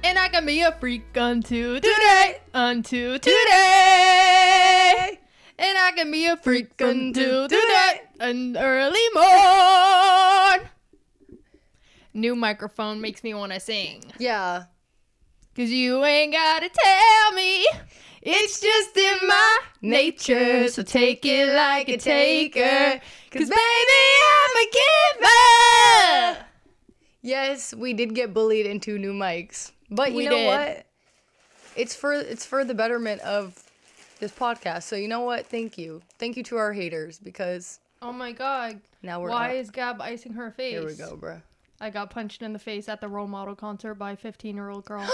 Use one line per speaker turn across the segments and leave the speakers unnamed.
And I can be a freak unto today. Unto today. And I can be a freak until today. An early morn. New microphone makes me want to sing.
Yeah.
Cause you ain't gotta tell me. It's just in my nature. So take it like a taker. Cause baby, I'm a giver.
Yes, we did get bullied into new mics. But you know what? It's for the betterment of this podcast. So you know what? Thank you. Thank you to our haters because...
Oh my god.
Now we're
Why
up.
is Gab icing her face?
Here we go, bro.
I got punched in the face at the role model concert by a 15-year-old girl.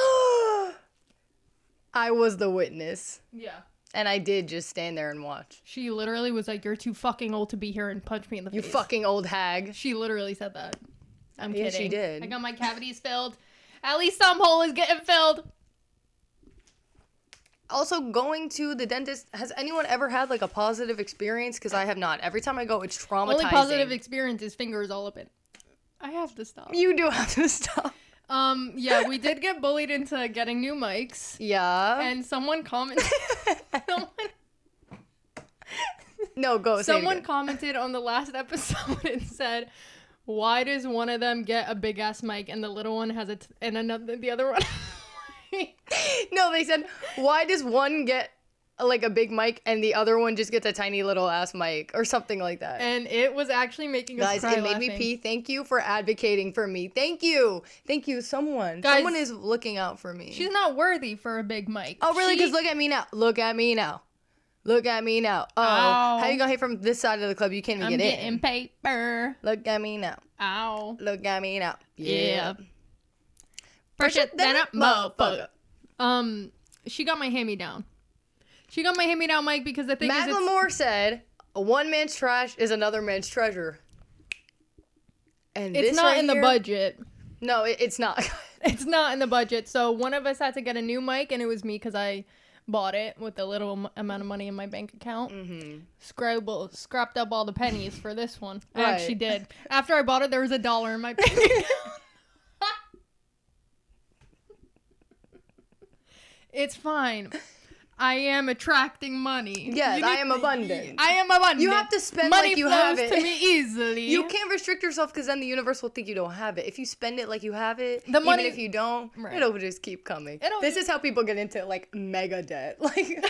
I was the witness.
Yeah.
And I did just stand there and watch.
She literally was like, you're too fucking old to be here, and punched me in the face.
You fucking old hag.
She literally said that. I'm kidding.
Yeah, she did.
I got my cavities filled. At least some hole is getting filled.
Also, going to the dentist, has anyone ever had, like, a positive experience? Because I have not. Every time I go, it's traumatizing.
Only positive experience is fingers all up in. I have to stop.
You do have to stop.
Yeah, we did get bullied into getting new mics.
Yeah.
And someone commented...
No, go.
Someone commented on the last episode and said, why does one of them get a big ass mic and the little one has and another, the other one...
No, they said, why does one get like a big mic and the other one just gets a tiny little ass mic or something like that?
And it was actually making us cry.
Guys, it made me pee. Thank you for advocating for me. Thank you. Thank you, someone.
Guys,
someone is looking out for me.
She's not worthy for a big mic.
Oh, really? Because look at me now. Look at me now. Look at me now. Oh,
Ow.
how you gonna hit from this side of the club? You can't even get in.
I'm getting paper.
Look at me now.
Ow.
Look at me now.
Yeah. Fresh it than a motherfucker. She got my hand-me-down. She got my hand-me-down mic because the thing is
Macklemore said, "A one man's trash is another man's treasure." And
it's
this
not
right
in the
here-
budget.
No, it's not.
It's not in the budget. So one of us had to get a new mic, and it was me because I bought it with a little amount of money in my bank account.
Mm-hmm.
Scrapped up all the pennies for this one. I
Right.
actually did. After I bought it, there was $1 in my bank account. It's fine. I am attracting money.
Yes, I am abundant.
I am abundant.
You have to spend
money
like you have
flows
it.
to me easily.
You can't restrict yourself because then the universe will think you don't have it. If you spend it like you have it,
The money-
even if you don't,
Right.
it'll just keep coming. This is how people get into like mega debt. Like,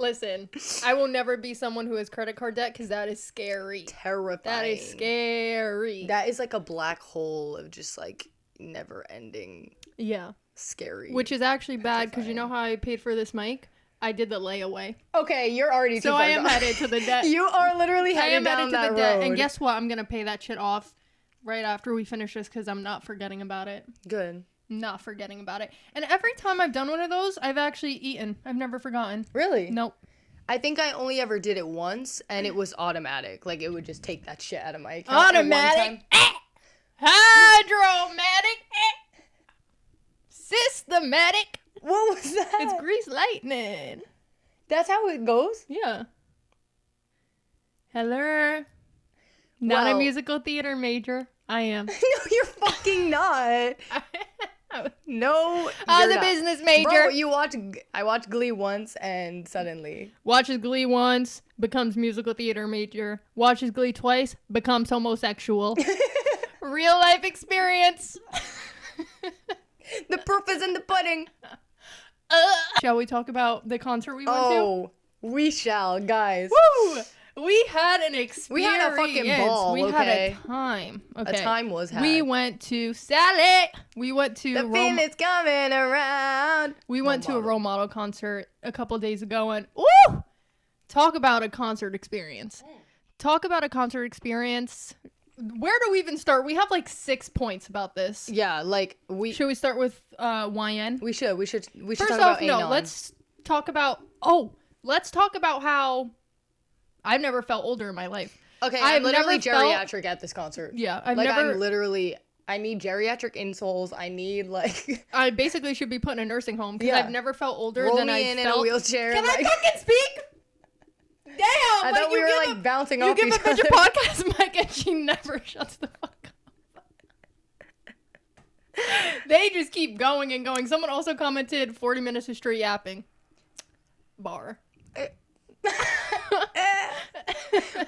Listen, I will never be someone who has credit card debt because that is scary.
terrifying.
That is scary.
That is like a black hole of just like never ending
Yeah.
scary.
Which is actually bad because you know how I paid for this mic? I did the layaway.
Okay, you're already too
So
far
I am
gone.
headed to the debt.
You are literally
I
headed
am
down
headed to
that
the debt.
road.
And guess what? I'm going to pay that shit off right after we finish this because I'm not forgetting about it.
Good.
Not forgetting about it. And every time I've done one of those, I've actually eaten. I've never forgotten.
Really?
Nope.
I think I only ever did it once, and it was automatic. Like, it would just take that shit out of my account. at one
Automatic.
time.
Hydromatic. Systematic.
What was that?
It's grease lightning.
That's how it goes?
Yeah. Hello. Not a
Well-
musical theater major. I am.
No, you're fucking not. No,
I was
you're
a
not.
business major.
Bro, I watched Glee once, and suddenly...
Watches Glee once, becomes musical theater major. Watches Glee twice, becomes homosexual. Real life experience.
The proof is in the pudding.
Shall we talk about the concert we went
Oh, we shall, guys.
to? Woo! We had an experience.
We had a fucking ball,
We
okay?
had a time. Okay.
A time was had.
We went to Sally. We went to
The feeling's coming around.
We went to a
model.
role model concert a couple days ago, and woo! Talk about a concert experience. Talk about a concert experience. Where do we even start? We have like 6 points about this.
Yeah, like,
Should we start with YN?
We should
First
talk
off,
about
no,
Anon.
let's talk about how I've never felt older in my life.
Okay,
I've
I'm literally
never felt-
geriatric at this concert.
Yeah,
I'm literally... I need geriatric insoles. I need, like...
I basically should be put in a nursing home because
Yeah.
I've never felt older
roll
than
me
I
in
felt.
a wheelchair.
Can
like...
I fucking speak? Damn!
I thought we were, like, bouncing
You
off
give
each
a bitch
other.
a podcast mic and she never shuts the fuck up. They just keep going and going. Someone also commented 40 minutes of straight yapping. Bar.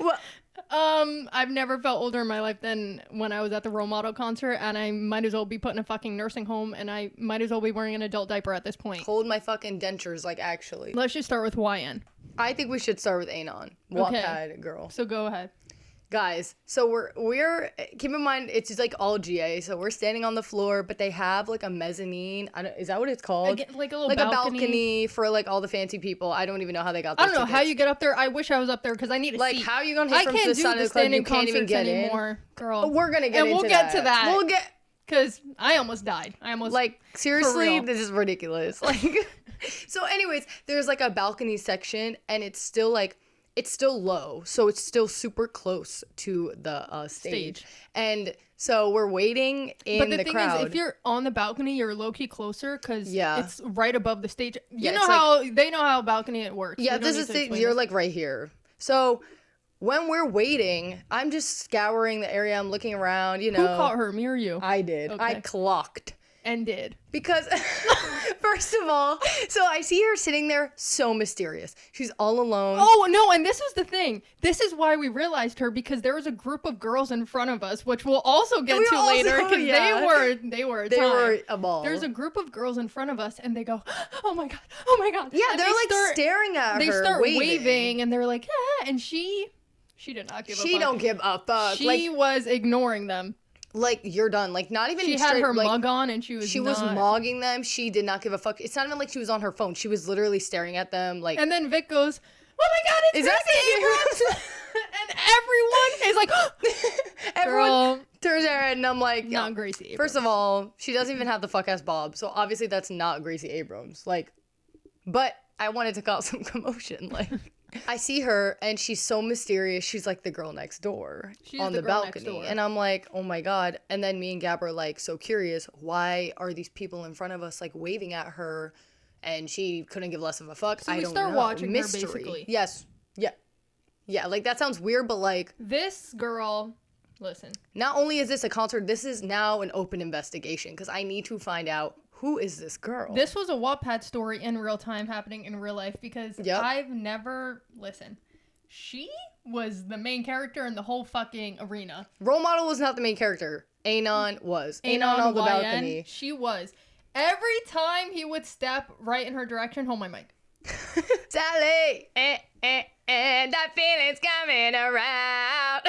Well,
I've never felt older in my life than when I was at the Role Model concert, and I might as well be put in a fucking nursing home, and I might as well be wearing an adult diaper at this point.
hold my fucking dentures, like, actually.
Let's just start with YN.
I think we should start with Anon. Wattpad girl.
So go ahead.
Guys, so we're keep in mind it's just like all GA, so we're standing on the floor, but they have like a mezzanine. Is that what it's called?
Like a little
like
balcony.
a balcony for like all the fancy people. I don't even know how they got those
I don't know
tickets.
how you get up there. I wish I was up there because I need a
like
seat.
how are you gonna hit
I
from
can't
the
do
side
the
of the club? You
standing
can't even
concerts
get
anymore, girl.
We're gonna get
and
into
we'll get to that.
We'll get
because I almost died. I almost
like seriously,
real.
this is ridiculous. Like, so anyways, there's like a balcony section, and it's still low, so it's still super close to the stage. And so we're waiting in
But the
the
thing
crowd.
is, if you're on the balcony, you're low-key closer because
Yeah.
it's right above the stage.
Yeah,
You know
it's
how they know how balcony it works.
Yeah,
We don't
this
need
is
to
the,
explain
you're
this.
like right here. So when we're waiting, I'm just scouring the area. I'm looking around, you know.
Who caught her? Me or you?
I did. I
Okay.
clocked.
And did.
Because, first of all, so I see her sitting there so mysterious. She's all alone.
Oh, no, and this was the thing. This is why we realized her, because there was a group of girls in front of us, which we'll also get to later, because
yeah.
they were a
They
time.
were a ball.
There's a group of girls in front of us, and they go, oh my God, oh my God.
Yeah,
And
they're
they
like
start,
staring at her.
They start
waving.
waving, and they're like, ah, and she did not give a fuck.
She don't give a fuck.
She was ignoring them.
Like, you're done. Like, not even
She
straight,
had her
like,
mug on, and she was
mogging them. She did not give a fuck. It's not even like she was on her phone. She was literally staring at them. Like,
And then Vic goes, oh my God, it's
Is that
Gracie Abrams. And everyone is like,
everyone
girl,
turns their head, and I'm like,
not Gracie Abrams.
first of all, she doesn't even have the fuck ass bob, so obviously that's not Gracie Abrams. Like, but I wanted to cause some commotion. Like, I see her, and she's so mysterious. She's like the girl next door on the
girl next
balcony,
door.
and I'm like, oh my God. And then me and Gab are like so curious. Why are these people in front of us like waving at her? And she couldn't give less of a fuck.
So
I
we
don't
start
know.
watching her,
Mystery.
basically.
Yes. Yeah. Yeah. Like that sounds weird, but like.
This girl, listen.
Not only is this a concert, this is now an open investigation because I need to find out who is this girl.
This was a Wattpad story in real time happening in real life because
Yep.
I've never, listen, she was the main character in the whole fucking arena.
Role Model was not the main character. Anon was. Anon on the
YN,
balcony.
she was. Every time he would step right in her direction, hold my mic.
Sally, that feeling's coming around.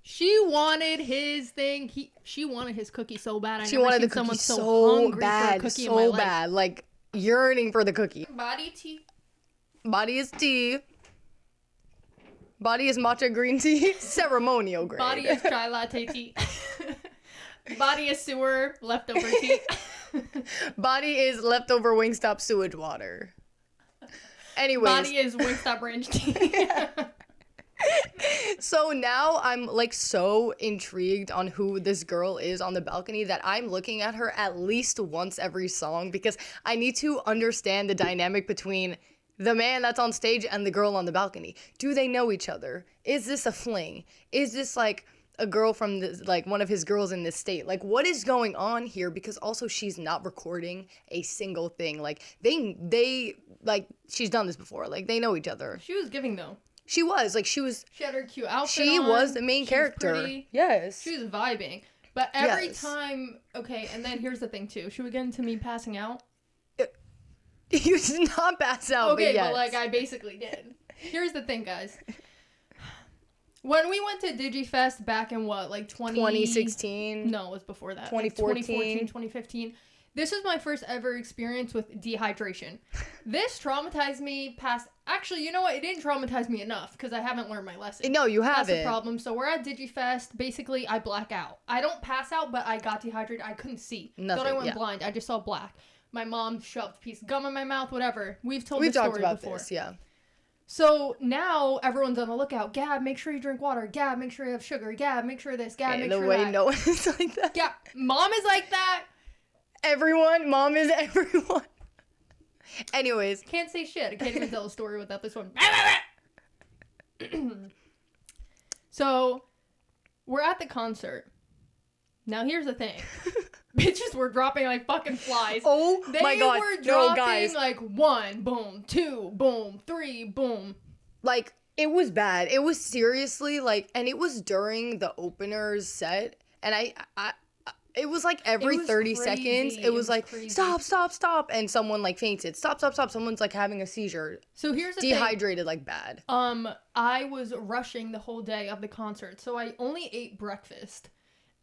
She wanted his thing. She wanted his cookie so bad.
She wanted the cookie
someone
so
hungry
bad,
for a cookie in my
so
life.
bad. Like, yearning for the cookie.
Body tea.
Body is tea. Body is matcha green tea. Ceremonial grade.
Body is chai latte tea. Body is sewer leftover tea.
Body is leftover Wingstop sewage water. Anyways.
Body is Wingstop ranch tea.
So now I'm like so intrigued on who this girl is on the balcony that I'm looking at her at least once every song because I need to understand the dynamic between the man that's on stage and the girl on the balcony. Do they know each other? Is this a fling? Is this like a girl from this, like one of his girls in this state? Like what is going on here? Because also she's not recording a single thing. Like they like she's done this before. Like they know each other.
She was giving though.
She was like
She had her cute outfit
she
on.
was the main
She was
character.
pretty.
Yes.
She was vibing. But every
Yes.
time, okay, and then here's the thing too. Should we get into me passing out?
You did not pass out,
Okay,
but yes.
but like I basically did. Here's the thing, guys. When we went to DigiFest back in what, like
2016?
No, it was before that.
2014?
2015. This was my first ever experience with dehydration. This traumatized me past... Actually, you know what? It didn't traumatize me enough because I haven't learned my lesson.
No, you
That's
haven't.
the problem. So we're at DigiFest. Basically, I black out. I don't pass out, but I got dehydrated. I couldn't see.
Nothing,
Thought I went
yeah.
blind. I just saw black. My mom shoved a piece of gum in my mouth, whatever. We've
We've
this
talked
story
about
before.
this, yeah.
So now everyone's on the lookout. Gab, make sure you drink water. Gab, make sure you have sugar. Gab, make sure this. Gab, make
the
sure
way
that.
no one is like that.
Yeah, mom is like that.
Everyone, mom is everyone. Anyways.
Can't say shit. I can't even tell a story without this one. So, we're at the concert. Now, here's the thing. Bitches were dropping like fucking flies.
Oh my God.
They were
No,
dropping
guys.
like 1, boom, 2, boom, 3, boom.
Like, it was bad. It was seriously like, and it was during the opener's set. And it was like every 30 seconds, it was like,
crazy.
stop. And someone like fainted. Stop. Someone's like having a seizure.
So here's the
Dehydrated like bad.
I was rushing the whole day of the concert. So I only ate breakfast.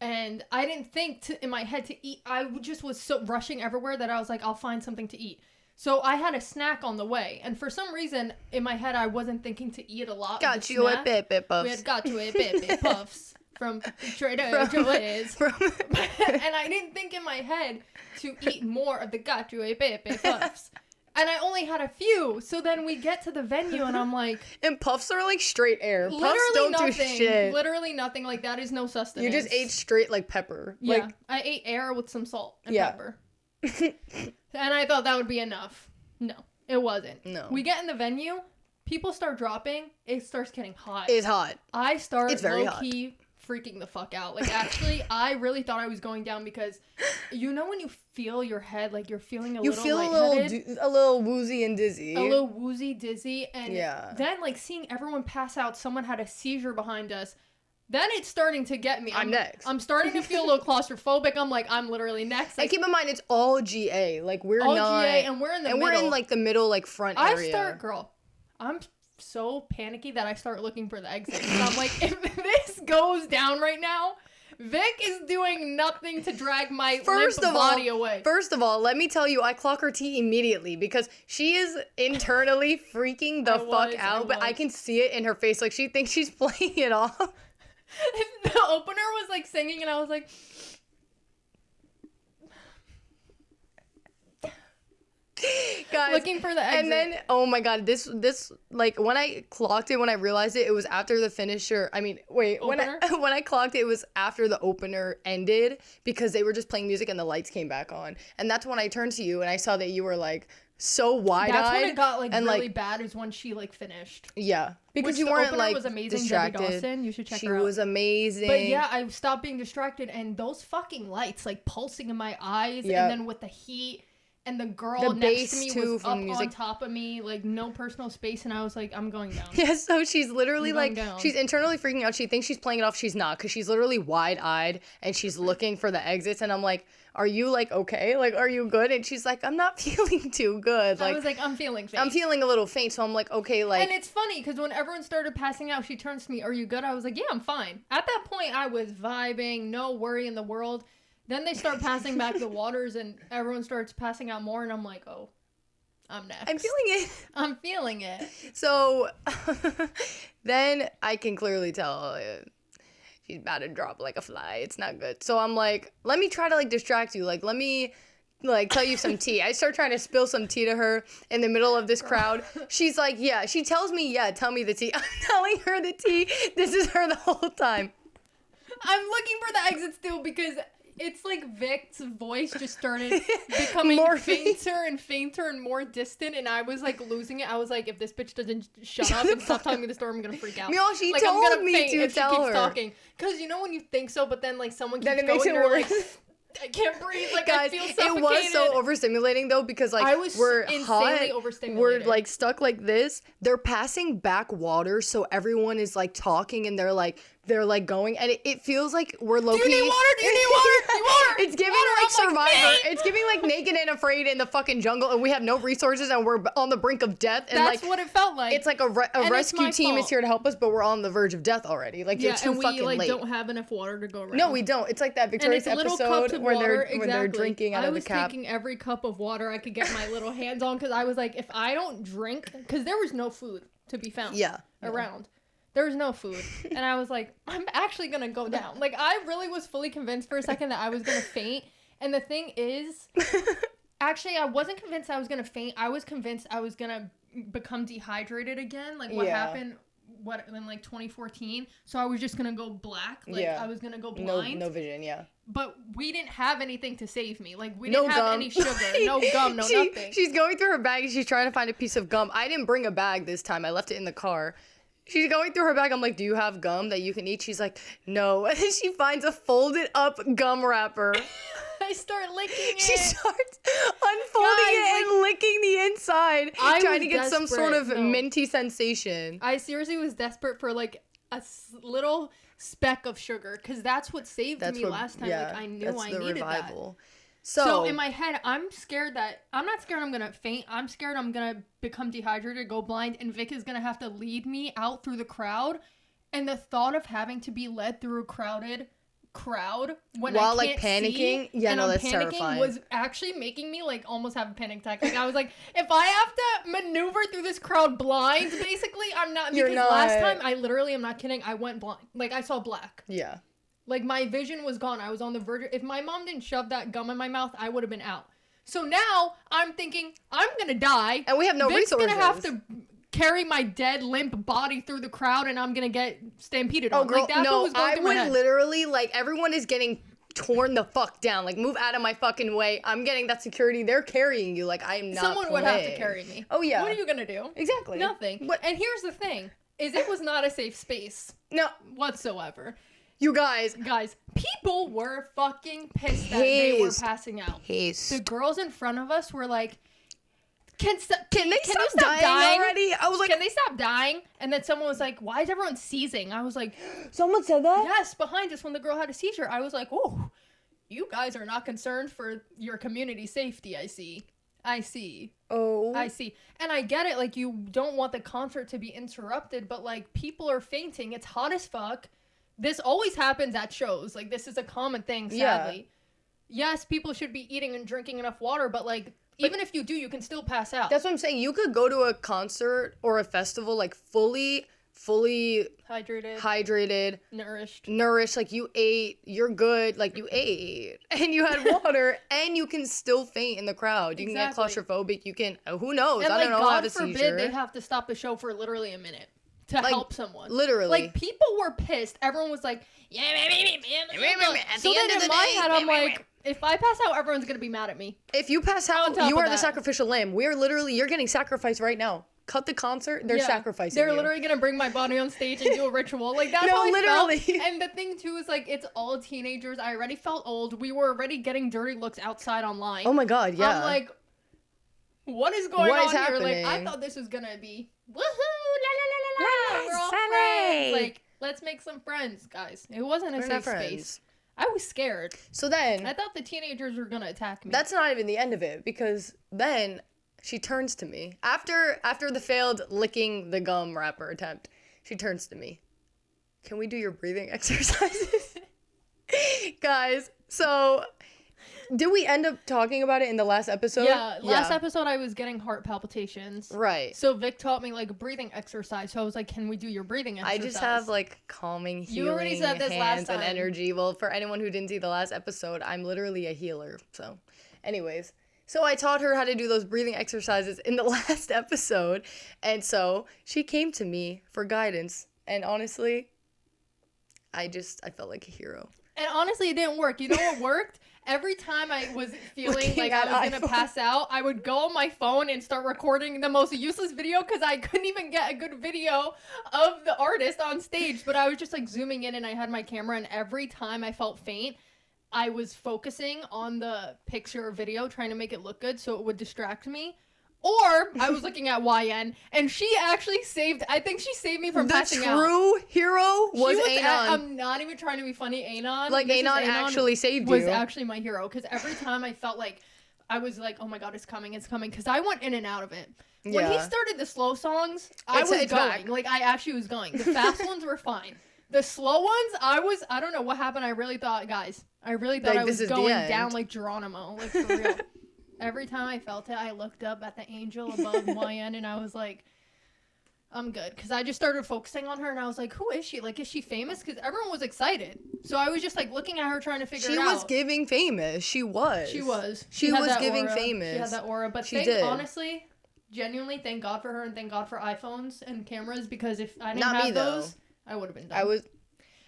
And I didn't think in my head to eat. I just was so rushing everywhere that I was like, I'll find something to eat. So I had a snack on the way. And for some reason, in my head, I wasn't thinking to eat a lot.
Got you a bit puffs.
We had got you a bit puffs from Trader Joe's. And I didn't think in my head to eat more of the got you a bit puffs. And I only had a few. So then we get to the venue and I'm like...
And puffs are like straight air. Puffs
literally
don't
nothing.
do shit.
Literally nothing. Like, that is no sustenance.
You just ate straight like pepper.
Yeah.
Like,
I ate air with some salt and pepper. And I thought that would be enough. No, it wasn't.
No.
We get in the venue. People start dropping. It starts getting hot.
It's hot.
I start
It's very
low-key freaking the fuck out. Like, actually, I really thought I was going down because, you know when you feel your head, like you're feeling a little lightheaded?
a little woozy and dizzy.
A little woozy, dizzy. And
yeah.
then, like, seeing everyone pass out, someone had a seizure behind us. Then it's starting to get me.
I'm next.
I'm starting to feel a little claustrophobic. I'm like, I'm literally next. Like,
and keep in mind, it's all GA. Like, we're
all
not...
GA, and we're in the middle.
And we're in, like, the middle, like, front area.
I'm so panicky that I start looking for the exit. And I'm like, if this goes down right now, Vic is doing nothing to drag my body away.
First of all, let me tell you, I clock her tea immediately because she is internally freaking the fuck out, but I can see it in her face. Like, she thinks she's playing it off.
The opener was like singing and I was like...
Guys,
looking for the exit.
And then, oh my God, this like, when I clocked it, when I realized it was after the finisher. I mean, wait,
opener?
when I clocked it, it was after the opener ended because they were just playing music and the lights came back on. And that's when I turned to you and I saw that you were like so wide-eyed.
That's when it got like
and,
really
like,
bad is when she like finished.
Yeah, because
Which
you
the
weren't
opener
like
was amazing.
distracted.
Debbie Dawson, you should check her out.
She was amazing.
But yeah, I stopped being distracted and those fucking lights like pulsing in my eyes and then with the heat. And the girl next to me was up on top of me, like no personal space, and I was like, I'm going down.
Yeah, so she's literally like,
down.
She's internally freaking out. She thinks she's playing it off. She's not, because she's literally wide-eyed, and she's looking for the exits, and I'm like, are you like okay? Like, are you good? And she's like, I'm not feeling too good. Like,
I was like, I'm feeling faint.
I'm feeling a little faint, so I'm like, okay, like.
And it's funny, because when everyone started passing out, she turns to me, are you good? I was like, yeah, I'm fine. At that point, I was vibing, no worry in the world. Then they start passing back the waters and everyone starts passing out more and I'm like, oh, I'm next.
I'm feeling it.
I'm feeling it.
So then I can clearly tell she's about to drop like a fly. It's not good. So I'm like, let me try to like distract you. Like, let me like tell you some tea. I start trying to spill some tea to her in the middle of this crowd. She's like, yeah. She tells me, yeah, tell me the tea. I'm telling her the tea. This is her the whole time.
I'm looking for the exit still because it's like Vic's voice just started becoming fainter and fainter and more distant, and I was like losing it. I was like, if this bitch doesn't shut up and stop telling me the story, I'm gonna freak out.
No, she
like,
told
I'm gonna
me
faint
to
if
tell
she keeps
her.
talking. Because you know when you think so, but then like someone keeps
Then it
going,
makes it
and you're
worse.
like, I can't breathe. Like,
guys,
I feel suffocated.
it was so overstimulating though because like
I was
we're
insanely
hot,
overstimulated.
we're like stuck like this. They're passing back water, so everyone is like talking and they're like going, and it feels like we're low-key.
Do you need water? Do you need water? Do you need water?
It's giving
water.
like
I'm
Survivor.
Like,
it's giving like Naked and Afraid in the fucking jungle, and we have no resources, and we're on the brink of death. And
that's
like
what it felt like.
It's like a rescue team is here to help us, but we're on the verge of death already. Like you're too fucking
late.
late.
Don't have enough water to go around.
No, we don't. It's like that Victorious episode where they're drinking out of the cap.
I was taking every cup of water I could get my little hands on because I was like, if I don't drink, because there was no food to be found around. There was no food. And I was like, I'm actually going to go down. Like, I really was fully convinced for a second that I was going to faint. And the thing is, actually, I wasn't convinced I was going to faint. I was convinced I was going to become dehydrated again. Like, what happened in, like, 2014. So I was just going to go black. Like, I was going to go blind.
No vision,
But we didn't have anything to save me. Like, we didn't have any sugar. No gum, nothing.
She's going through her bag and she's trying to find a piece of gum. I didn't bring a bag this time. I left it in the car. She's going through her bag. I'm like, do you have gum that you can eat? She's like, no. And then she finds a folded up gum wrapper.
I start licking it.
She starts unfolding it and licking the inside, trying to get some sort of minty sensation.
I seriously was desperate for like a little speck of sugar, because that's what saved me last time. Like I knew I needed revival. That. So in my head, I'm not scared I'm gonna faint. I'm scared I'm gonna become dehydrated, go blind, and Vic is gonna have to lead me out through the crowd. And the thought of having to be led through a crowded crowd while I can't
panicking,
see, and that's terrifying. Was actually making me like almost have a panic attack. Like I was like, if I have to maneuver through this crowd blind, basically, I'm not. Because last time, I literally am not kidding. I went blind. Like I saw black.
Yeah.
Like my vision was gone. I was on the verge. If my mom didn't shove that gum in my mouth, I would have been out. So now I'm thinking I'm gonna die,
and we have no resources.
Gonna have to carry my dead, limp body through the crowd, and I'm gonna get stampeded on.
Girl,
like, that's what was going through my head.
Literally, like, everyone is getting torn the fuck down. Like, move out of my fucking way. I'm getting that security. They're carrying you. Like, I am not
Someone would have to carry me.
Oh, yeah.
What are you gonna do?
Exactly.
Nothing. And here's the thing, is it was not a safe space.
No.
Whatsoever.
You guys,
people were fucking pissed that they were passing out. The girls in front of us were like, Can they stop dying already? I was like, can they stop dying? And then someone was like, why is everyone seizing? I was like,
someone said that?
Yes, behind us when the girl had a seizure. I was like, oh, you guys are not concerned for your community safety. I see. Oh. I see. And I get it. Like, you don't want the concert to be interrupted, but like, people are fainting. It's hot as fuck. This always happens at shows. Like, this is a common thing, sadly. Yeah. Yes, people should be eating and drinking enough water, but like, even if you do, you can still pass out.
That's what I'm saying. You could go to a concert or a festival, like, fully hydrated, nourished. Like, you ate, you're good. Like, you ate and you had water, and you can still faint in the crowd. You can get claustrophobic. You can, who knows?
And
I don't know how to
seizure. God forbid they have to stop the show for literally a minute to help someone.
Literally.
Like, people were pissed. Everyone was like, yeah. So then in my head, I'm like, if I pass out, everyone's going to be mad at me.
If you pass out, you are the sacrificial lamb. You're getting sacrificed right now. Cut the concert, they're sacrificing
They're literally going to bring my body on stage and do a ritual. Like, that's how I felt. And the thing, too, is, like, it's all teenagers. I already felt old. We were already getting dirty looks outside online.
Oh, my God, yeah.
I'm like, what is going on here? Like, I thought this was going to be, woohoo, la, la, la, la, la. We're all friends. Like, let's make some friends, guys. It wasn't a safe space. I was scared.
So then,
I thought the teenagers were gonna attack me.
That's not even the end of it, because then she turns to me after the failed licking the gum wrapper attempt. She turns to me. Can we do your breathing exercises? Guys, so did we end up talking about it in the last episode?
Yeah, last episode I was getting heart palpitations.
Right.
So Vic taught me like a breathing exercise. So I was like, can we do your breathing exercise?
I just have like calming, healing you already said this hands and energy. Well, for anyone who didn't see the last episode, I'm literally a healer. So anyways, so I taught her how to do those breathing exercises in the last episode. And so she came to me for guidance. And honestly, I felt like a hero.
And honestly, it didn't work. You know what worked? Every time I was feeling like I was going to pass out, I would go on my phone and start recording the most useless video, because I couldn't even get a good video of the artist on stage. But I was just like zooming in, and I had my camera, and every time I felt faint, I was focusing on the picture or video, trying to make it look good so it would distract me. Or I was looking at YN, and she actually saved me from passing out.
The true hero was Anon.
I'm not even trying to be funny, Anon.
Like, Anon actually saved you.
Was actually my hero, because every time I felt like, I was like, oh my God, it's coming, because I went in and out of it. When he started the slow songs, I was going. Back. Like, I actually was going. The fast ones were fine. The slow ones, I don't know what happened. I really thought I was going down like Geronimo, like for real. Every time I felt it, I looked up at the angel above YN, and I was like, I'm good. Because I just started focusing on her, and I was like, who is she? Like, is she famous? Because everyone was excited. So I was just, like, looking at her, trying to figure it out.
She was giving famous. She was.
She was
giving famous.
She had that aura. But honestly, genuinely, thank God for her, and thank God for iPhones and cameras, because if I didn't have those, I would have been done.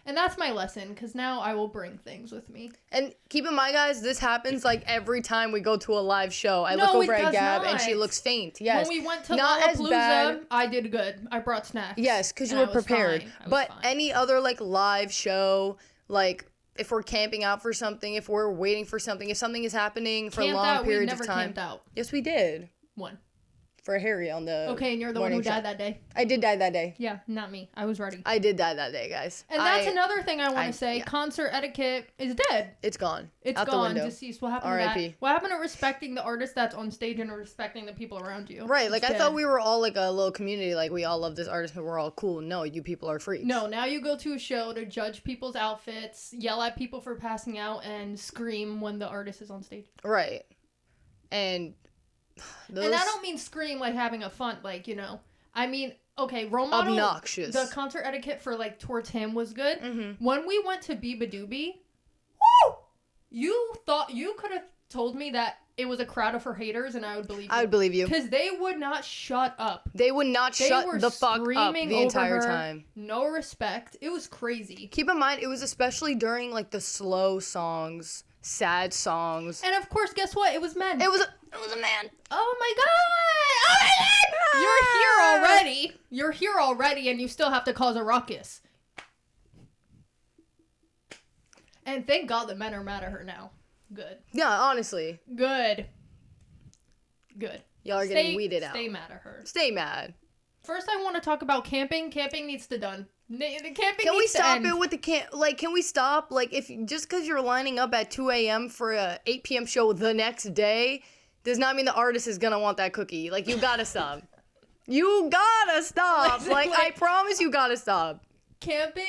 And that's my lesson, because now I will bring things with me.
And keep in mind, guys, this happens like every time we go to a live show. I look over at Gab, and she looks faint. Yes.
When we went to Lollapalooza, I did good. I brought snacks.
Yes, because you were prepared. But any other like live show, like if we're camping out for something, if we're waiting for something, if something is happening for
Camped
long
out,
periods
we never
of time.
camped out.
Yes, we did.
One.
For Harry on the
Okay, and you're the one who died that day.
I did die that day.
Yeah, not me. I was ready.
I did die that day, guys.
And that's another thing I want to say.
Yeah.
Concert etiquette is dead.
It's gone.
It's
out
gone.
the window.
Deceased. What happened to
R.I.P.
that? What happened to respecting the artist that's on stage and respecting the people around you?
Right, like
It's
I
dead.
thought we were all like a little community, like we all love this artist and we're all cool. No, you people are freaks.
No, now you go to a show to judge people's outfits, yell at people for passing out, and scream when the artist is on stage.
Right. And
And I don't mean scream like having a fun, like, you know. I mean, okay, role model.
Obnoxious.
The concert etiquette for, like, towards him was good.
Mm-hmm.
When we went to Biba Doobie, woo! You thought, you could have told me that it was a crowd of her haters and I would believe you.
I would believe you.
Because they would not shut up.
They would not
They
shut
were
the fuck up
screaming
the
over
entire
her,
time.
No respect. It was crazy.
Keep in mind, it was especially during like the slow songs, sad songs.
And of course, guess what? It was men.
It was a man.
Oh my god! Oh my god! You're here already. You're here already, and you still have to cause a ruckus. And thank God the men are mad at her now. Good.
Yeah, honestly.
Good. Good.
Y'all are getting weeded out.
Stay mad at her.
Stay mad.
First, I want to talk about camping. Camping needs to done. The camping
Can we
needs to
stop
end.
it with the camp? Like, can we stop? Like, if just because you're lining up at 2 a.m. for a 8 p.m. show the next day does not mean the artist is gonna want that cookie. Like, you gotta stop. You gotta stop. Like, I promise you gotta stop.
Camping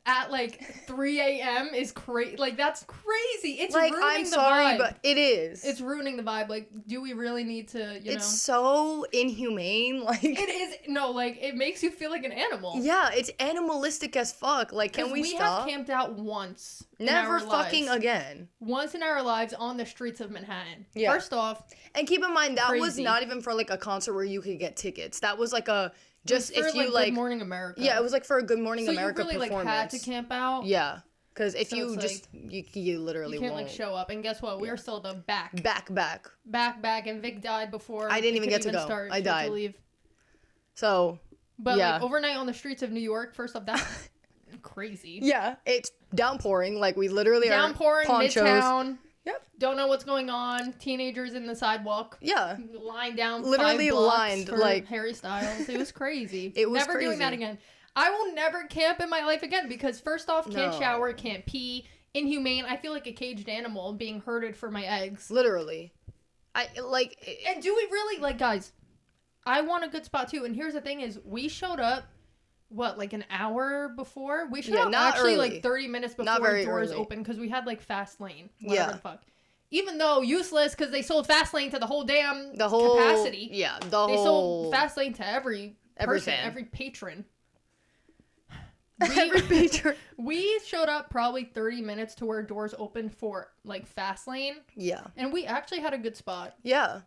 at like 3 a.m. is crazy. Like, that's crazy. It's
Like,
ruining
I'm
the
sorry,
vibe.
but it is.
It's ruining the vibe. Like, do we really need to, you know?
It's so inhumane. Like,
It is. No, like, it makes you feel like an animal.
yeah, it's animalistic as fuck. Like, can we stop?
Have camped out once.
Never
in our
fucking
lives.
again.
Once in our lives on the streets of Manhattan.
Yeah.
First off,
And keep in mind, that was
Crazy.
not even for, like, a concert where you could get tickets. That was, like, a... Just
for,
if you,
Good
like...
Morning America.
Yeah, it was, like, for a Good Morning
so
America
you really,
performance.
like, had to camp out?
Yeah. Because if
So
you
it's
just... you literally
You can't,
won't.
like, show up. And guess what? We were still the back.
Back.
And Vic died before
I didn't
it
even
could
get to go.
Start.
I
She had
died.
to leave.
So,
But,
yeah.
like, overnight on the streets of New York, first off, that's crazy.
yeah, it's downpouring. Like, we literally
Downpouring,
are ponchos.
Midtown.
Yep.
Don't know what's going on. Teenagers in the sidewalk.
Yeah.
Lying down
Literally
5 blocks
lined,
for
like-
Harry Styles. It was crazy.
It was
never doing that
crazy.
again. I will never camp in my life again because first off, can't
No.
shower, can't pee. Inhumane. I feel like a caged animal being herded for my eggs.
Literally.
And do we really, like, guys, I want a good spot too. And here's the thing is, we showed up, what, like an hour before? We showed up
not
actually
early.
like 30 minutes
Not
before
very
doors
early.
open because we had like fast lane. Whatever
Yeah.
the fuck. Even though useless because they sold fast lane to the whole damn
The whole...
capacity.
Yeah,
They
the whole...
sold fast lane to every person,
fan.
every patron.
Every patron.
We showed up probably 30 minutes to where doors opened for like fast lane.
Yeah.
And we actually had a good spot.
Yeah.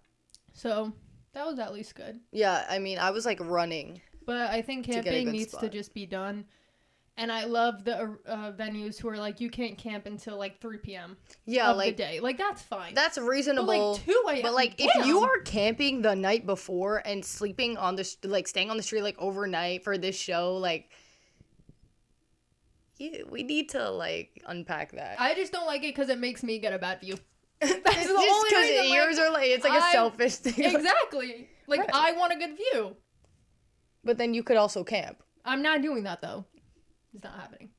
So that was at least good.
Yeah, I mean, I was, like, running.
But I think
get a
camping
good
needs to
spot.
just be done. And I love the venues who are like, you can't camp until like 3 p.m.
Yeah,
of
like...
the day. Like, that's fine.
That's reasonable.
But like 2 a.m.
But, like, if
damn.
you are camping the night before and sleeping on the... Like, staying on the street, like, overnight for this show, like... we need to, like, unpack that.
I just don't like it because it makes me get a bad view. That's
It's
the
just
only
because
reason,
yours are, like... It's, like, a
I-
selfish thing.
Exactly. Like,
Right.
I want a good view.
But then you could also camp.
I'm not doing that, though. It's not happening.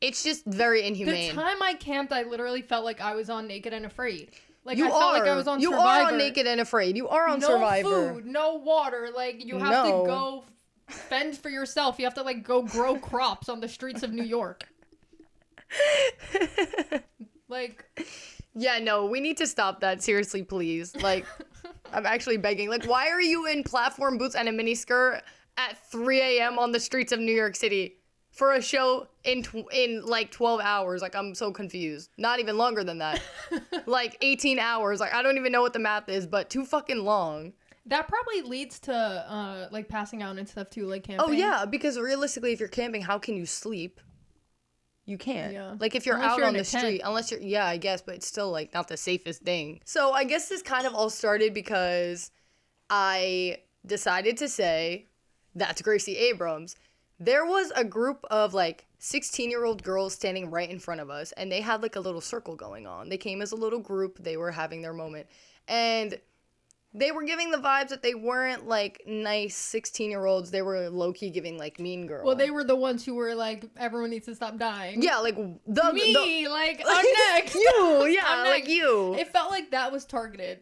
It's just very
The
inhumane.
time I camped, I literally felt like I was on Naked and Afraid. Like,
You
I
are.
felt like I was on
you
Survivor.
are on Naked and Afraid. You are on
No
Survivor.
food, no water. Like, you have
No.
to go fend for yourself. You have to, like, go grow crops on the streets of New York. Like,
Yeah, no, we need to stop that. Seriously, please. Like, I'm actually begging. Like, why are you in platform boots and a miniskirt at 3 a.m. on the streets of New York City for a show in like 12 hours? Like, I'm so confused. Not even longer than that. Like 18 hours. Like, I don't even know what the math is, but too fucking long.
that probably leads to, like, passing out and stuff, too, like camping.
Oh, yeah, because realistically, if you're camping, how can you sleep? You can't.
Yeah.
Like, if you're
Unless
out
you're
on
in
the
a tent.
street, unless you're, yeah, I guess, but it's still, like, not the safest thing. So, I guess this kind of all started because I decided to say, that's Gracie Abrams. There was a group of, like, 16-year-old girls standing right in front of us, and they had like a little circle going on. They came as a little group. They were having their moment, and they were giving the vibes that they weren't like nice 16-year-olds. They were low-key giving like mean girl.
Well, they were the ones who were like, everyone needs to stop dying.
Yeah, like
Me, like, I'm next.
You, yeah,
I'm
like
next.
you.
It felt like that was targeted.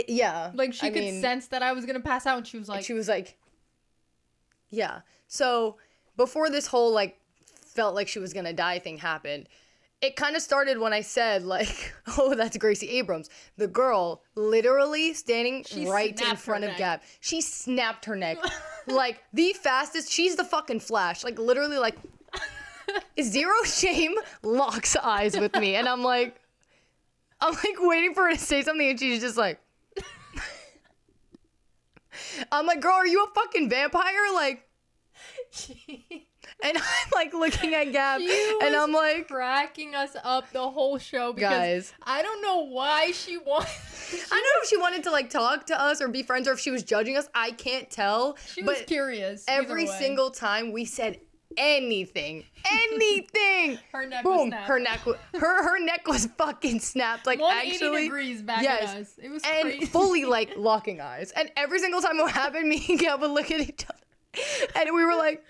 Yeah.
Like, she could sense that I was going to pass out, and she was like...
Yeah. So, before this whole, like, felt like she was going to die thing happened, it kind of started when I said, like, oh, that's Gracie Abrams. The girl literally standing right in front of Gab. She snapped her neck. Like, the fastest. She's the fucking Flash. Like, literally, like, zero shame locks eyes with me. And I'm like waiting for her to say something, and she's just like, I'm like, girl, are you a fucking vampire? Like, and I'm like looking at Gab, and I'm like
cracking us up the whole show because
guys,
I don't know why she wanted.
I don't know if she wanted to like talk to us or be friends, or if she was judging us. I can't tell.
She was curious.
Every single time we said anything,
her neck
boom,
was snapped.
her neck was fucking snapped. Like
180
actually,
degrees back at us. It was
and
crazy.
fully like locking eyes. And every single time it happened, me and Gab would look at each other, and we were like.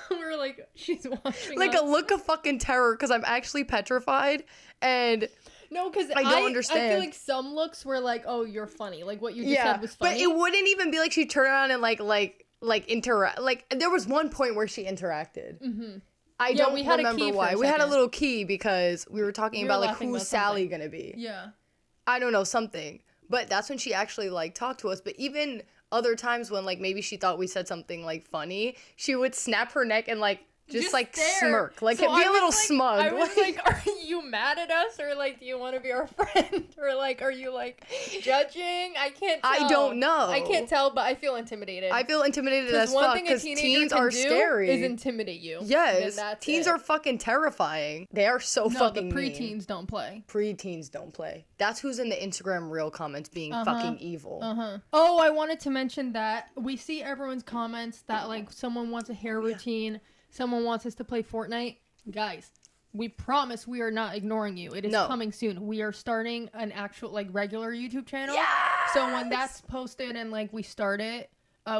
We were like, she's watching
like
us.
a look of fucking terror because I'm actually petrified, and
no, because
I don't understand.
I feel like some looks were like, oh, you're funny, like what you just said was funny.
But it wouldn't even be like she turned around and like interact. Like there was one point where she interacted. Mm-hmm. I don't remember why. We had a little key because we were talking about like who's Sally gonna be.
Yeah.
I don't know, something. But that's when she actually like talked to us. But even other times when like maybe she thought we said something like funny, she would snap her neck and like just like stare. Smirk, like so be a little smug.
I was like, are you mad at us, or like do you want to be our friend, or like are you like judging? I can't tell.
I don't know.
I can't tell, but I feel intimidated.
I feel intimidated as fuck because teens are scary.
Is intimidate you.
Yes, teens are fucking terrifying. They are so fucking
the preteens don't play.
Preteens don't play. That's who's in the Instagram reel comments being fucking evil.
Oh, I wanted to mention that we see everyone's comments that like someone wants a hair routine. Someone wants us to play Fortnite. Guys, we promise we are not ignoring you. It is coming soon. We are starting an actual, like, regular YouTube channel.
Yes!
So when that's posted and, like, we start it,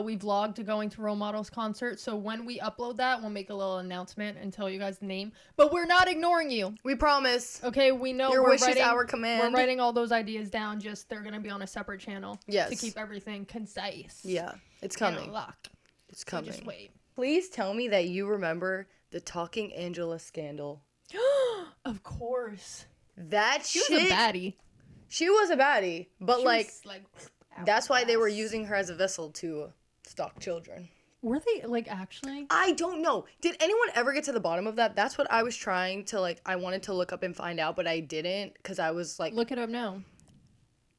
we vlogged to going to Role Models concert. So when we upload that, we'll make a little announcement and tell you guys the name. But we're not ignoring you.
We promise.
Okay, we know
your wish is our command.
We're writing all those ideas down. Just they're going to be on a separate channel.
Yes.
To keep everything concise.
Yeah, it's coming.
And lock.
It's coming.
So just wait.
Please tell me that you remember the Talking Angela scandal.
Of course.
That
she was a baddie.
She was a baddie, but
she
like that's why they were
using
using her as a vessel to stalk children.
Were they like actually?
I don't know. Did anyone ever get to the bottom of that? That's what I was trying to like. I wanted to look up and find out, but I didn't because I was like,
look it up now.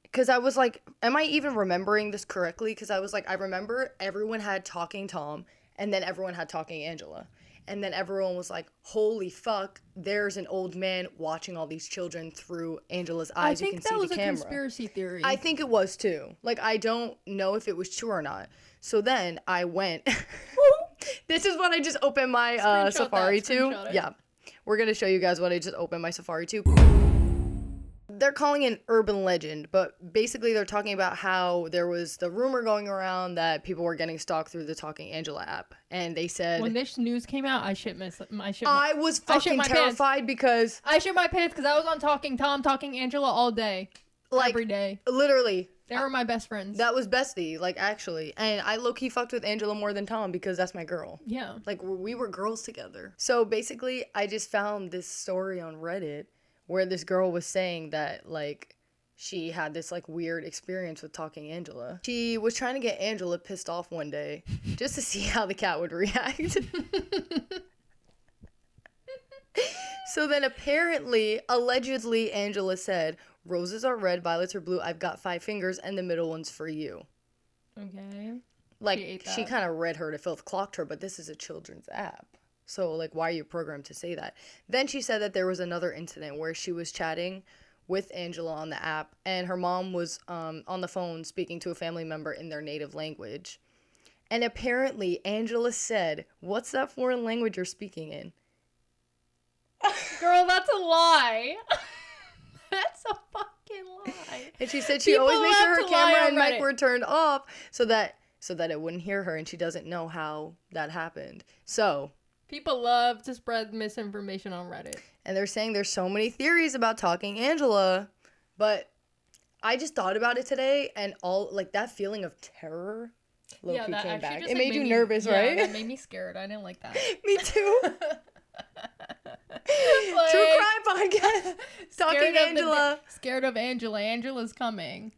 Because I was like, am I even remembering this correctly? Because I was like, I remember everyone had Talking Tom. And then everyone had Talking Angela. And then everyone was like, holy fuck, there's an old man watching all these children through Angela's eyes. You can see the camera. I think that was a
conspiracy theory.
I think it was too. Like, I don't know if it was true or not. So then I went. This is what I just opened my Safari to. Yeah. We're going to show you guys what I just opened my Safari to. They're calling it an urban legend, but basically they're talking about how there was the rumor going around that people were getting stalked through the Talking Angela app, and they said
when this news came out, I
was fucking terrified because
I shit my pants because I was on Talking Tom, Talking Angela all day, like every day,
literally.
They were my best friends.
That was bestie, like actually, and I low key fucked with Angela more than Tom because that's my girl.
Yeah,
like we were girls together. So basically, I just found this story on Reddit. Where this girl was saying that, like, she had this, like, weird experience with Talking Angela. She was trying to get Angela pissed off one day just to see how the cat would react. So then apparently, allegedly, Angela said, roses are red, violets are blue, I've got 5 fingers, and the middle one's for you.
Okay.
Like, she kind of read her to filth, clocked her, but this is a children's app. So, like, why are you programmed to say that? Then she said that there was another incident where she was chatting with Angela on the app, and her mom was on the phone speaking to a family member in their native language. And apparently, Angela said, what's that foreign language you're speaking in?
Girl, that's a lie. That's a fucking lie.
And she said she
People
always makes sure
love
her
to lie
camera
on
and mic
Reddit.
were turned off so that it wouldn't hear her, and she doesn't know how that happened. So,
People love to spread misinformation on Reddit.
and they're saying there's so many theories about Talking Angela, but I just thought about it today, and all like that feeling of terror low-key
that
came
actually
back.
just,
It
like,
made you
me-
nervous,
yeah,
right?
that made me scared. I didn't like that.
Me too. True crime podcast. Talking Angela.
Scared of Angela. Angela's coming.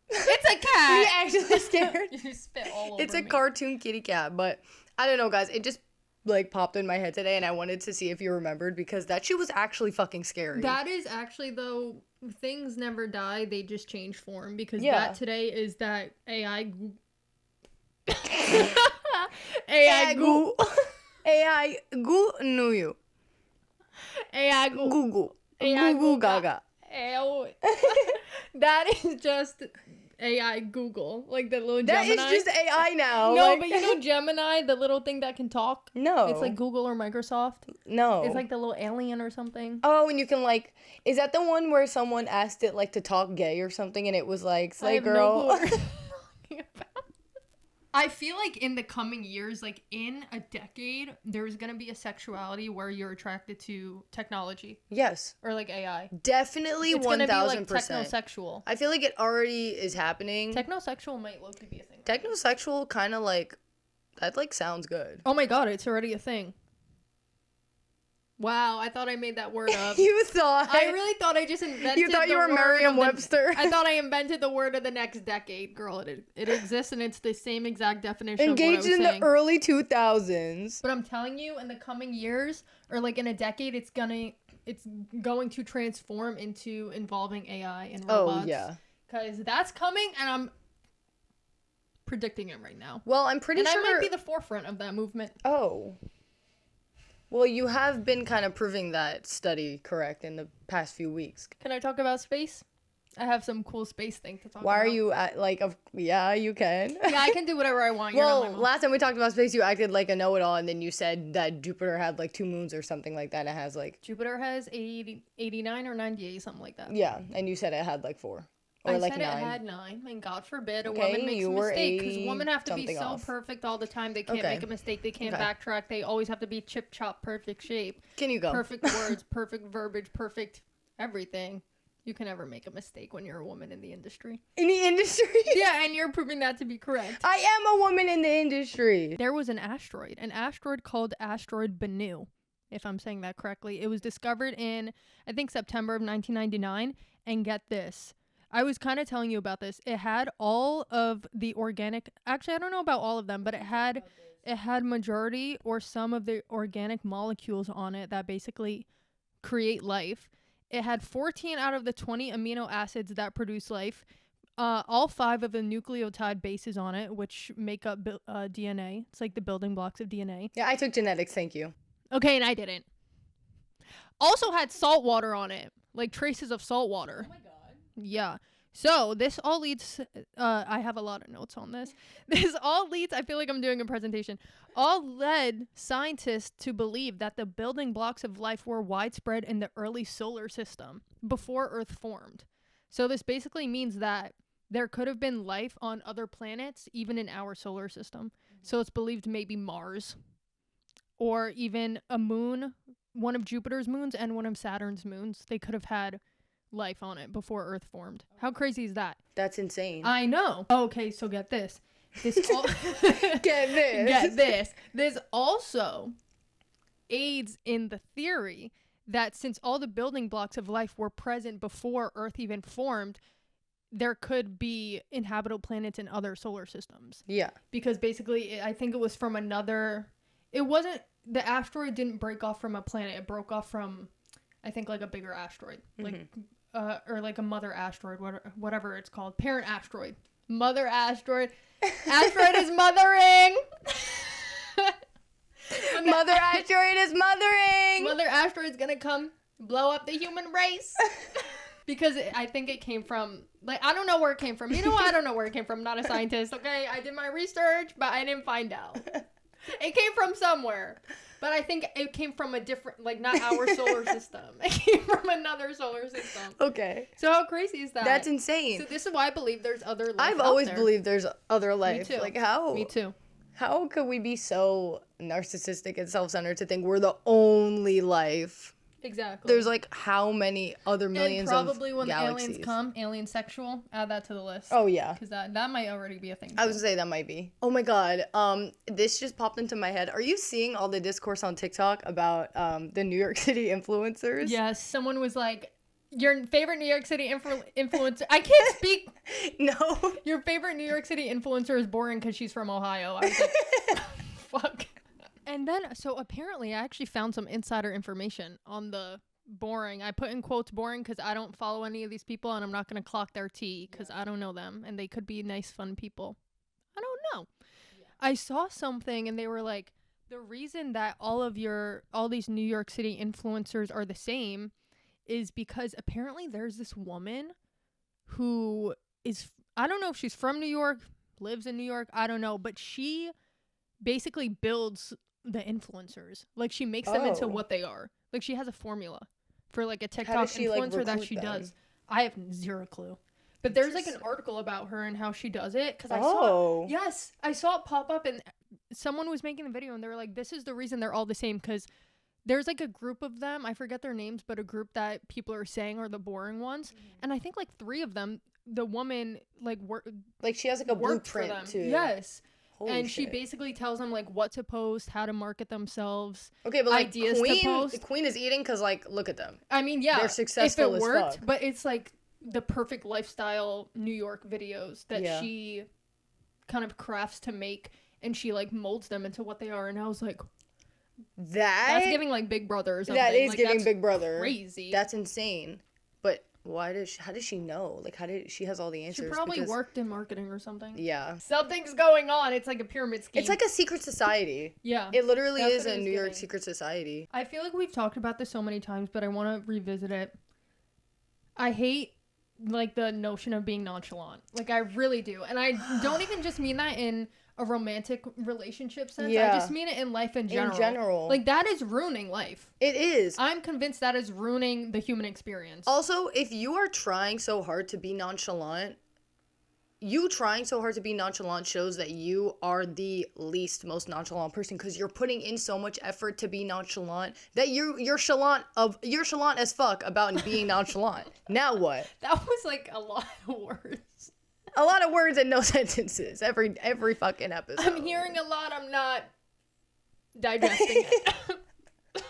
It's a cat.
Me actually scared.
You spit all over
It's a
me.
cartoon kitty cat, but I don't know, guys. It just like popped in my head today, and I wanted to see if you remembered because that shit was actually fucking scary.
That is actually, though, things never die. They just change form because
Yeah.
that today is that AI.
AI goo. AI goo knew you.
AI Goo.
Goo goo.
AI
Goo goo
goo
gaga.
Ew. That is just AI Google, like the little
That
Gemini.
is just AI now.
No,
like-
but you know Gemini, the little thing that can talk.
No.
It's like Google or Microsoft.
No.
It's like the little alien or something.
Oh, and you can like, is that the one where someone asked it like to talk gay or something, and it was like,
I
slay
have no
girl.
clue what you're talking about. I feel like in the coming years, like in a decade, there's gonna be a sexuality where you're attracted to technology
Yes,
or like AI.
definitely
It's gonna be like
1000%.
technosexual.
I feel like it already is happening.
Technosexual might low-key be a thing.
Technosexual kind of like, that like sounds good.
Oh my god, it's already a thing. Wow, I thought I made that word up.
You thought.
I really thought I just invented.
You thought you
the
were
word of
Merriam-Webster.
I thought I invented the word of the next decade, girl. It exists and it's the same exact definition.
Engaged
of what I was
in
saying.
the early 2000s.
But I'm telling you, in the coming years or like in a decade, it's going to transform into involving AI and robots.
Oh, yeah.
Because that's coming, and I'm predicting it right now.
Well, I'm pretty
And
sure.
I might be the forefront of that movement.
Oh. Well, you have been kind of proving that study correct in the past few weeks.
Can I talk about space? I have some cool space thing to talk about.
Why are you at, like, yeah, you can.
Yeah, I can do whatever I want. You're not my
Well,
mom.
last time we talked about space, you acted like a know-it-all, and then you said that Jupiter had, like, 2 moons or something like that. It has, like...
Jupiter has 89 or 98, something like that.
Yeah, and you said it had, like, 4. Or,
I
like,
said
9.
it had 9, and God forbid a
Okay,
woman makes
you
a
were
mistake, because women have to be
80
so
off.
perfect all the time. They can't
Okay.
make a mistake. They can't
Okay.
backtrack. They always have to be chip-chop, perfect shape,
Can you go?
perfect words, perfect verbiage, perfect everything. You can never make a mistake when you're a woman in the industry.
In the industry?
Yeah, and you're proving that to be correct.
I am a woman in the industry.
There was an asteroid called asteroid Bennu, if I'm saying that correctly. It was discovered in, I think, September of 1999. And get this. I was kind of telling you about this. It had all of the organic, actually, I don't know about all of them, but it had majority or some of the organic molecules on it that basically create life. It had 14 out of the 20 amino acids that produce life. All 5 of the nucleotide bases on it, which make up DNA. It's like the building blocks of DNA.
Yeah, I took genetics, thank you.
Okay, and I didn't. Also had salt water on it, like traces of salt water. Oh my god. Yeah. So this all leads, I have a lot of notes on this. This all leads, I feel like I'm doing a presentation, all led scientists to believe that the building blocks of life were widespread in the early solar system before Earth formed. So this basically means that there could have been life on other planets, even in our solar system. So it's believed maybe Mars or even a moon, one of Jupiter's moons and one of Saturn's moons. They could have had life on it before Earth formed. How crazy is that?
That's insane.
I know. Okay, so get this. This
Get this.
Get this. This also aids in the theory that since all the building blocks of life were present before Earth even formed, there could be inhabitable planets in other solar systems.
Yeah.
Because basically, I think it was from another... It wasn't... The asteroid didn't break off from a planet. It broke off from, I think, like a bigger asteroid. Like, or like a mother asteroid, whatever it's called. Parent asteroid. Mother asteroid. Asteroid is mothering!
Mother asteroid is mothering!
Mother asteroid's gonna come blow up the human race. Because I think it came from, like, I don't know where it came from. You know what? I don't know where it came from. I'm not a scientist, okay? I did my research, but I didn't find out. It came from somewhere. But I think it came from a different, like, not our solar system. It came from another solar system.
Okay.
So how crazy is that?
That's insane.
So this is why I believe there's other life
I've
out
always
there.
believed there's other life.
Me too.
Like, how?
Me too.
How could we be so narcissistic and self-centered to think we're the only life?
Exactly.
There's like how many other millions
and probably
of
when
galaxies.
aliens come, alien sexual, add that to the list.
Oh yeah.
Because that might already be a thing.
I was gonna say that might be. Oh my god. This just popped into my head. Are you seeing all the discourse on TikTok about the New York City influencers?
Yes. Someone was like, your favorite New York City influencer. I can't speak.
No.
Your favorite New York City influencer is boring because she's from Ohio. I was like, fuck. And then, so apparently I actually found some insider information on the boring. I put in quotes boring because I don't follow any of these people and I'm not going to clock their tea because I don't know them and they could be nice, fun people. I don't know. Yeah. I saw something and they were like, the reason that all these New York City influencers are the same is because apparently there's this woman who is, I don't know if she's from New York, lives in New York, I don't know, but she basically builds the influencers. Like, she makes them into what they are. Like, she has a formula for, like, a TikTok influencer that she does. I have zero clue. But there's, like, an article about her and how she does it. Because I saw it pop up, and someone was making the video, and they were like, this is the reason they're all the same, because there's, like, a group of them. I forget their names, but a group that people are saying are the boring ones. Mm-hmm. And I think, like, 3 of them, the woman, like,
like, she has, like, a blueprint, too.
Yes.
Holy
and
shit.
she basically tells them, like, what to post, how to market themselves.
Okay, but, like,
ideas to post.
The Queen is eating because, like, look at them.
I mean, yeah.
They're successful
if it worked,
as fuck.
But it's, like, the perfect lifestyle New York videos that she kind of crafts to make, and she, like, molds them into what they are. And I was like, that's giving, like, Big Brother or something.
That is
like,
giving Big Brother.
Crazy.
That's insane. But how does she know? Like, she has all the answers?
She probably worked in marketing or something.
Yeah.
Something's going on. It's like a pyramid scheme.
It's like a secret society.
Yeah.
It literally is a New York secret society.
I feel like we've talked about this so many times, but I want to revisit it. I hate, like, the notion of being nonchalant. Like, I really do. And I don't even just mean that in a romantic relationship sense. Yeah. I just mean it in life in general.
In general.
Like, that is ruining life.
It is.
I'm convinced that is ruining the human experience.
Also, if you are trying so hard to be nonchalant, you trying so hard to be nonchalant shows that you are the most nonchalant person, because you're putting in so much effort to be nonchalant that you're chalant as fuck about being nonchalant. Now what?
That was like a lot of words.
A lot of words and no sentences every fucking episode.
I'm hearing a lot. I'm not digesting it.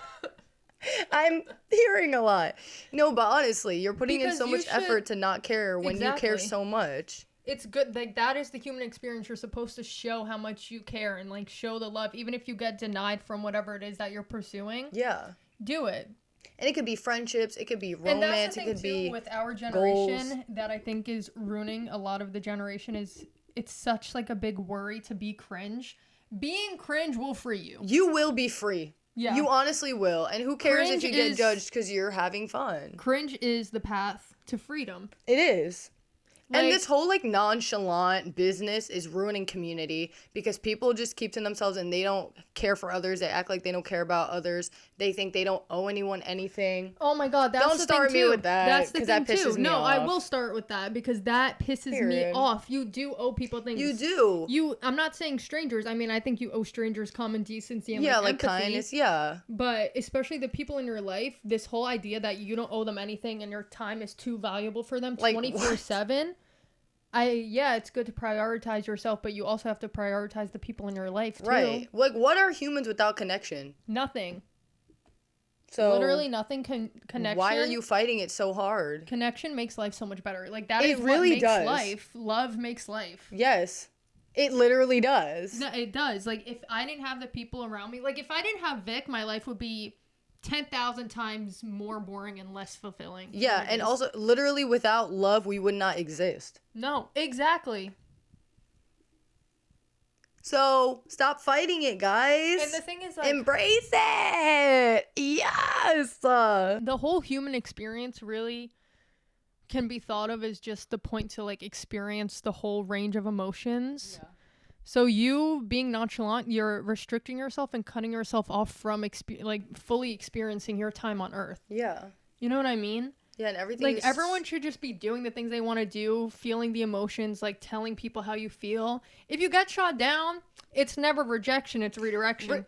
I'm hearing a lot. No, but honestly, you're putting in so much effort to not care when you care so much.
It's good. Like, that is the human experience. You're supposed to show how much you care and, like, show the love. Even if you get denied from whatever it is that you're pursuing. Yeah. Do it.
And it could be friendships, it could be romance,
and that's the thing
it could be
with our generation
goals.
That I think is ruining a lot of the generation is it's such, like, a big worry to be cringe. Being cringe will free you. You
will be free.
Yeah.
You honestly will. And who cares if you get judged because you're having fun?
Cringe is the path to freedom.
It is. And this whole, like, nonchalant business is ruining community because people just keep to themselves and they don't care for others. They act like they don't care about others. They think they don't owe anyone anything.
Oh my God, that's
the thing too. Don't start me with that.
That's the thing
that pisses
too.
Me off.
I will start with that because that pisses me off. You do owe people things.
You do.
I'm not saying strangers. I mean, I think you owe strangers common decency and
like
empathy.
Kindness. Yeah.
But especially the people in your life, this whole idea that you don't owe them anything and your time is too valuable for them 24/7. It's good to prioritize yourself, but you also have to prioritize the people in your life, too.
Right. Like, what are humans without connection?
Nothing.
So
literally nothing. Connection.
Why are you fighting it so hard?
Connection makes life so much better. Like, that is really what makes life. Love makes life.
Yes. It literally does.
No, it does. Like, if I didn't have the people around me, like, if I didn't have Vic, my life would be 10,000 times more boring and less fulfilling.
Yeah, and also, literally, without love, we would not exist.
No, exactly.
So, stop fighting it, guys.
And the thing is, like,
embrace it! Yes!
The whole human experience really can be thought of as just the point to, like, experience the whole range of emotions. Yeah. So you being nonchalant, you're restricting yourself and cutting yourself off from fully experiencing your time on Earth.
Yeah.
You know what I mean?
Yeah, and everything.
Like, everyone should just be doing the things they want to do, feeling the emotions, like telling people how you feel. If you get shot down, it's never rejection, it's redirection.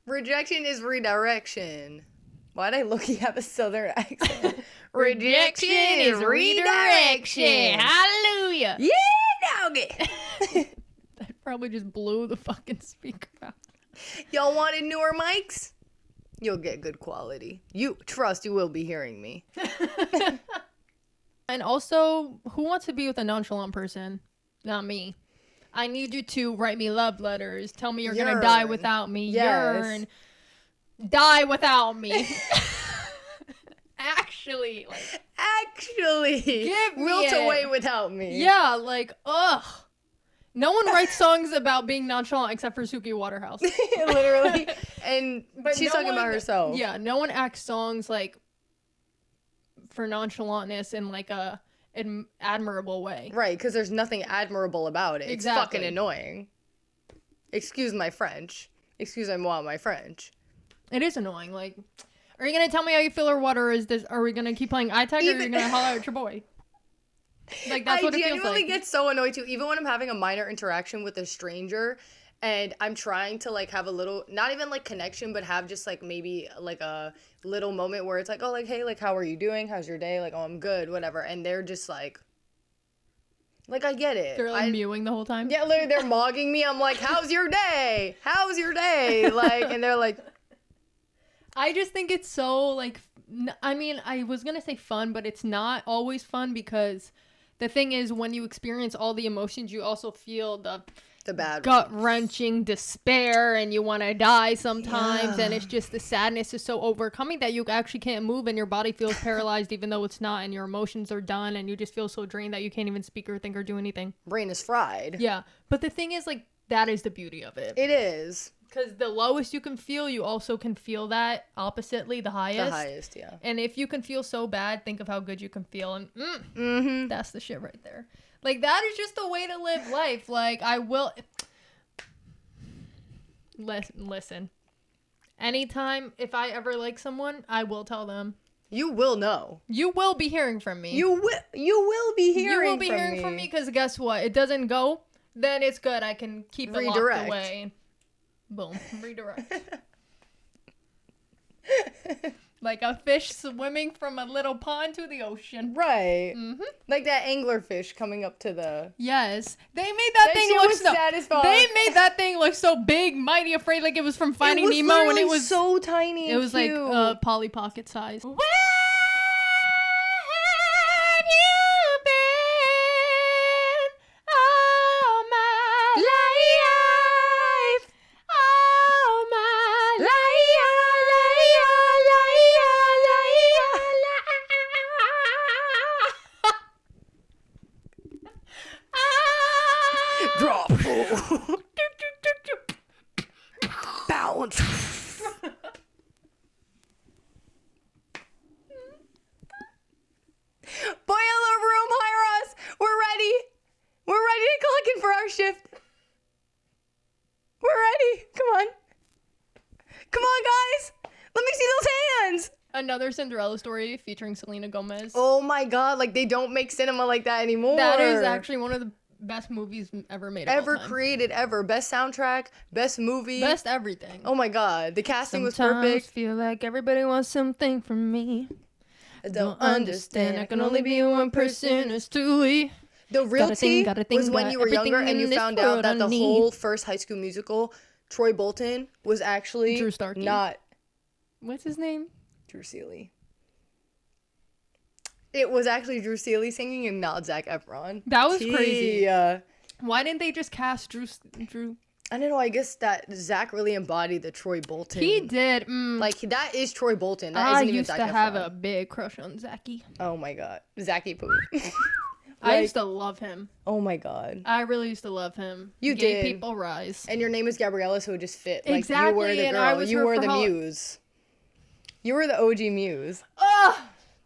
Rejection is redirection. Why'd I look? You have a southern accent.
Rejection is redirection. Hallelujah.
Yeah, doggy.
That probably just blew the fucking speaker out.
Y'all wanted newer mics? You'll get good quality. You will be hearing me.
And also, who wants to be with a nonchalant person? Not me. I need you to write me love letters. Tell me you're going to die without me.
Yes.
Yearn. Die without me. Actually. Give me
wilt
it.
away without me.
Yeah, like, ugh. No one writes songs about being nonchalant except for Suki Waterhouse.
Literally. And
But
she's talking about herself.
Yeah, no one acts songs like for nonchalantness in like a admirable way.
Right, because there's nothing admirable about it.
Exactly.
It's fucking annoying. Excuse my French. Excusez-moi, my French.
It is annoying. Like, are you gonna tell me how you feel or what? Or are we gonna keep playing iTag, or are you gonna holler at your boy? Like, that's what it feels like.
I genuinely get so annoyed too, even when I'm having a minor interaction with a stranger and I'm trying to like have a little, not even like connection, but have just like maybe like a little moment where it's like, oh, like, hey, like, how are you doing? How's your day? Like, oh, I'm good, whatever. And they're just like, I get it.
They're like mewing the whole time.
Yeah, literally, they're mogging me. I'm like, how's your day? How's your day? Like, and they're like,
I just think it's so like, I mean, I was gonna say fun, but it's not always fun because the thing is, when you experience all the emotions, you also feel the
bad
gut-wrenching despair, and you want to die sometimes, and it's just the sadness is so overcoming that you actually can't move, and your body feels paralyzed even though it's not, and your emotions are done, and you just feel so drained that you can't even speak or think or do anything.
Brain is fried.
Yeah, but the thing is, like, that is the beauty of it.
It is.
Because the lowest you can feel, you also can feel that oppositely, the highest.
The highest, yeah.
And if you can feel so bad, think of how good you can feel, and that's the shit right there. Like, that is just the way to live life. Like, I will... Listen. Anytime, if I ever like someone, I will tell them.
You will know.
You will be hearing from me.
You will be hearing
from me, because guess what? It doesn't go, then it's good. I can keep it locked away. Boom. Redirect. Like a fish swimming from a little pond to the ocean.
Right. Like that angler fish coming up to the...
Yes. They made that thing look so...
satisfying.
They made that thing look so big, mighty, afraid, like it was from Finding Nemo, and it was
so tiny and
it was
cute.
like Polly Pocket size. Where have you been all my life? All my life.
Drop. Balance. Boiler room, hire us. We're ready. We're ready to clock in for our shift. We're ready. Come on. Come on, guys. Let me see those hands.
Another Cinderella story featuring Selena Gomez.
Oh my god, like they don't make cinema like that anymore.
That is actually one of the best movies ever made.
Ever created, ever. Best soundtrack, best movie.
Best everything.
Oh my god, the casting was
Sometimes
perfect.
Feel like everybody wants something from me.
I don't understand.
I can only be one person. It's too late.
The real tea
gotta think,
was when you were
everything
younger and
in
you
this
found out
world
that the
I need.
whole first High School Musical, Troy Bolton, was actually
Drew Starkey.
not
What's his name?
Drew Seeley. It was actually Drew Seeley singing and not Zac Efron.
That was crazy.
Yeah.
Why didn't they just cast Drew?
I don't know. I guess that Zac really embodied the Troy Bolton.
He did.
Like, that is Troy Bolton. That
I
isn't even
used
Zac
to
Efron.
have a big crush on Zachy.
Oh my god. Zachy Poo.
I used to love him.
Oh my god.
I really used to love him.
You
Gay
did.
people rise.
And your name is Gabriella, so it just fit. Like,
Exactly,
you were the
and
girl.
I was
You
her
were
for
the muse. You were the OG muse.
Ugh!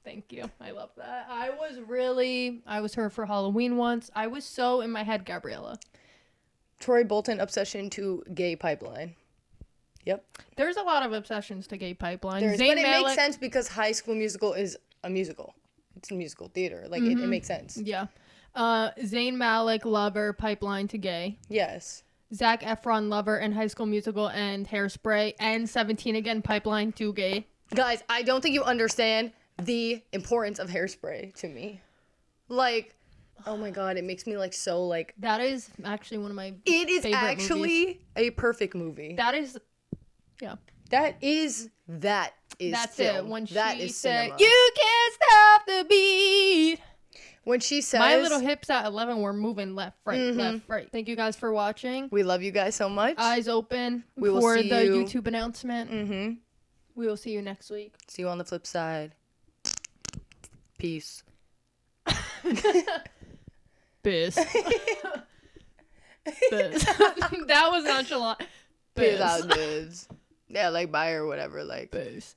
Thank you. I love that. I was her for Halloween once. I was so in my head, Gabriella.
Troy Bolton obsession to gay pipeline. Yep.
There's a lot of obsessions to gay pipeline.
But it makes sense because High School Musical is a musical. It's a musical theater. Like, it makes sense.
Yeah. Zayn Malik, lover, pipeline to gay.
Yes.
Zac Efron, lover, and High School Musical and Hairspray. And 17 again, pipeline to gay.
Guys, I don't think you understand the importance of Hairspray to me. Like, oh my god, it makes me like so like...
That is actually one of my
It is
favorite
actually
movies.
a perfect movie.
That is... Yeah.
That's film.
It. When
that
she
is
said,
cinema.
"You can't stop the beat."
When she says...
My little hips at 11 were moving left, right, left, right. Thank you guys for watching.
We love you guys so much.
Eyes open
We will
for
see
the
you.
YouTube announcement.
Mm-hmm.
We will see you next week.
See you on the flip side. Peace.
Biz. Biz. That was nonchalant.
Peace out, dudes. Yeah, like bye or whatever. Like.
Biz.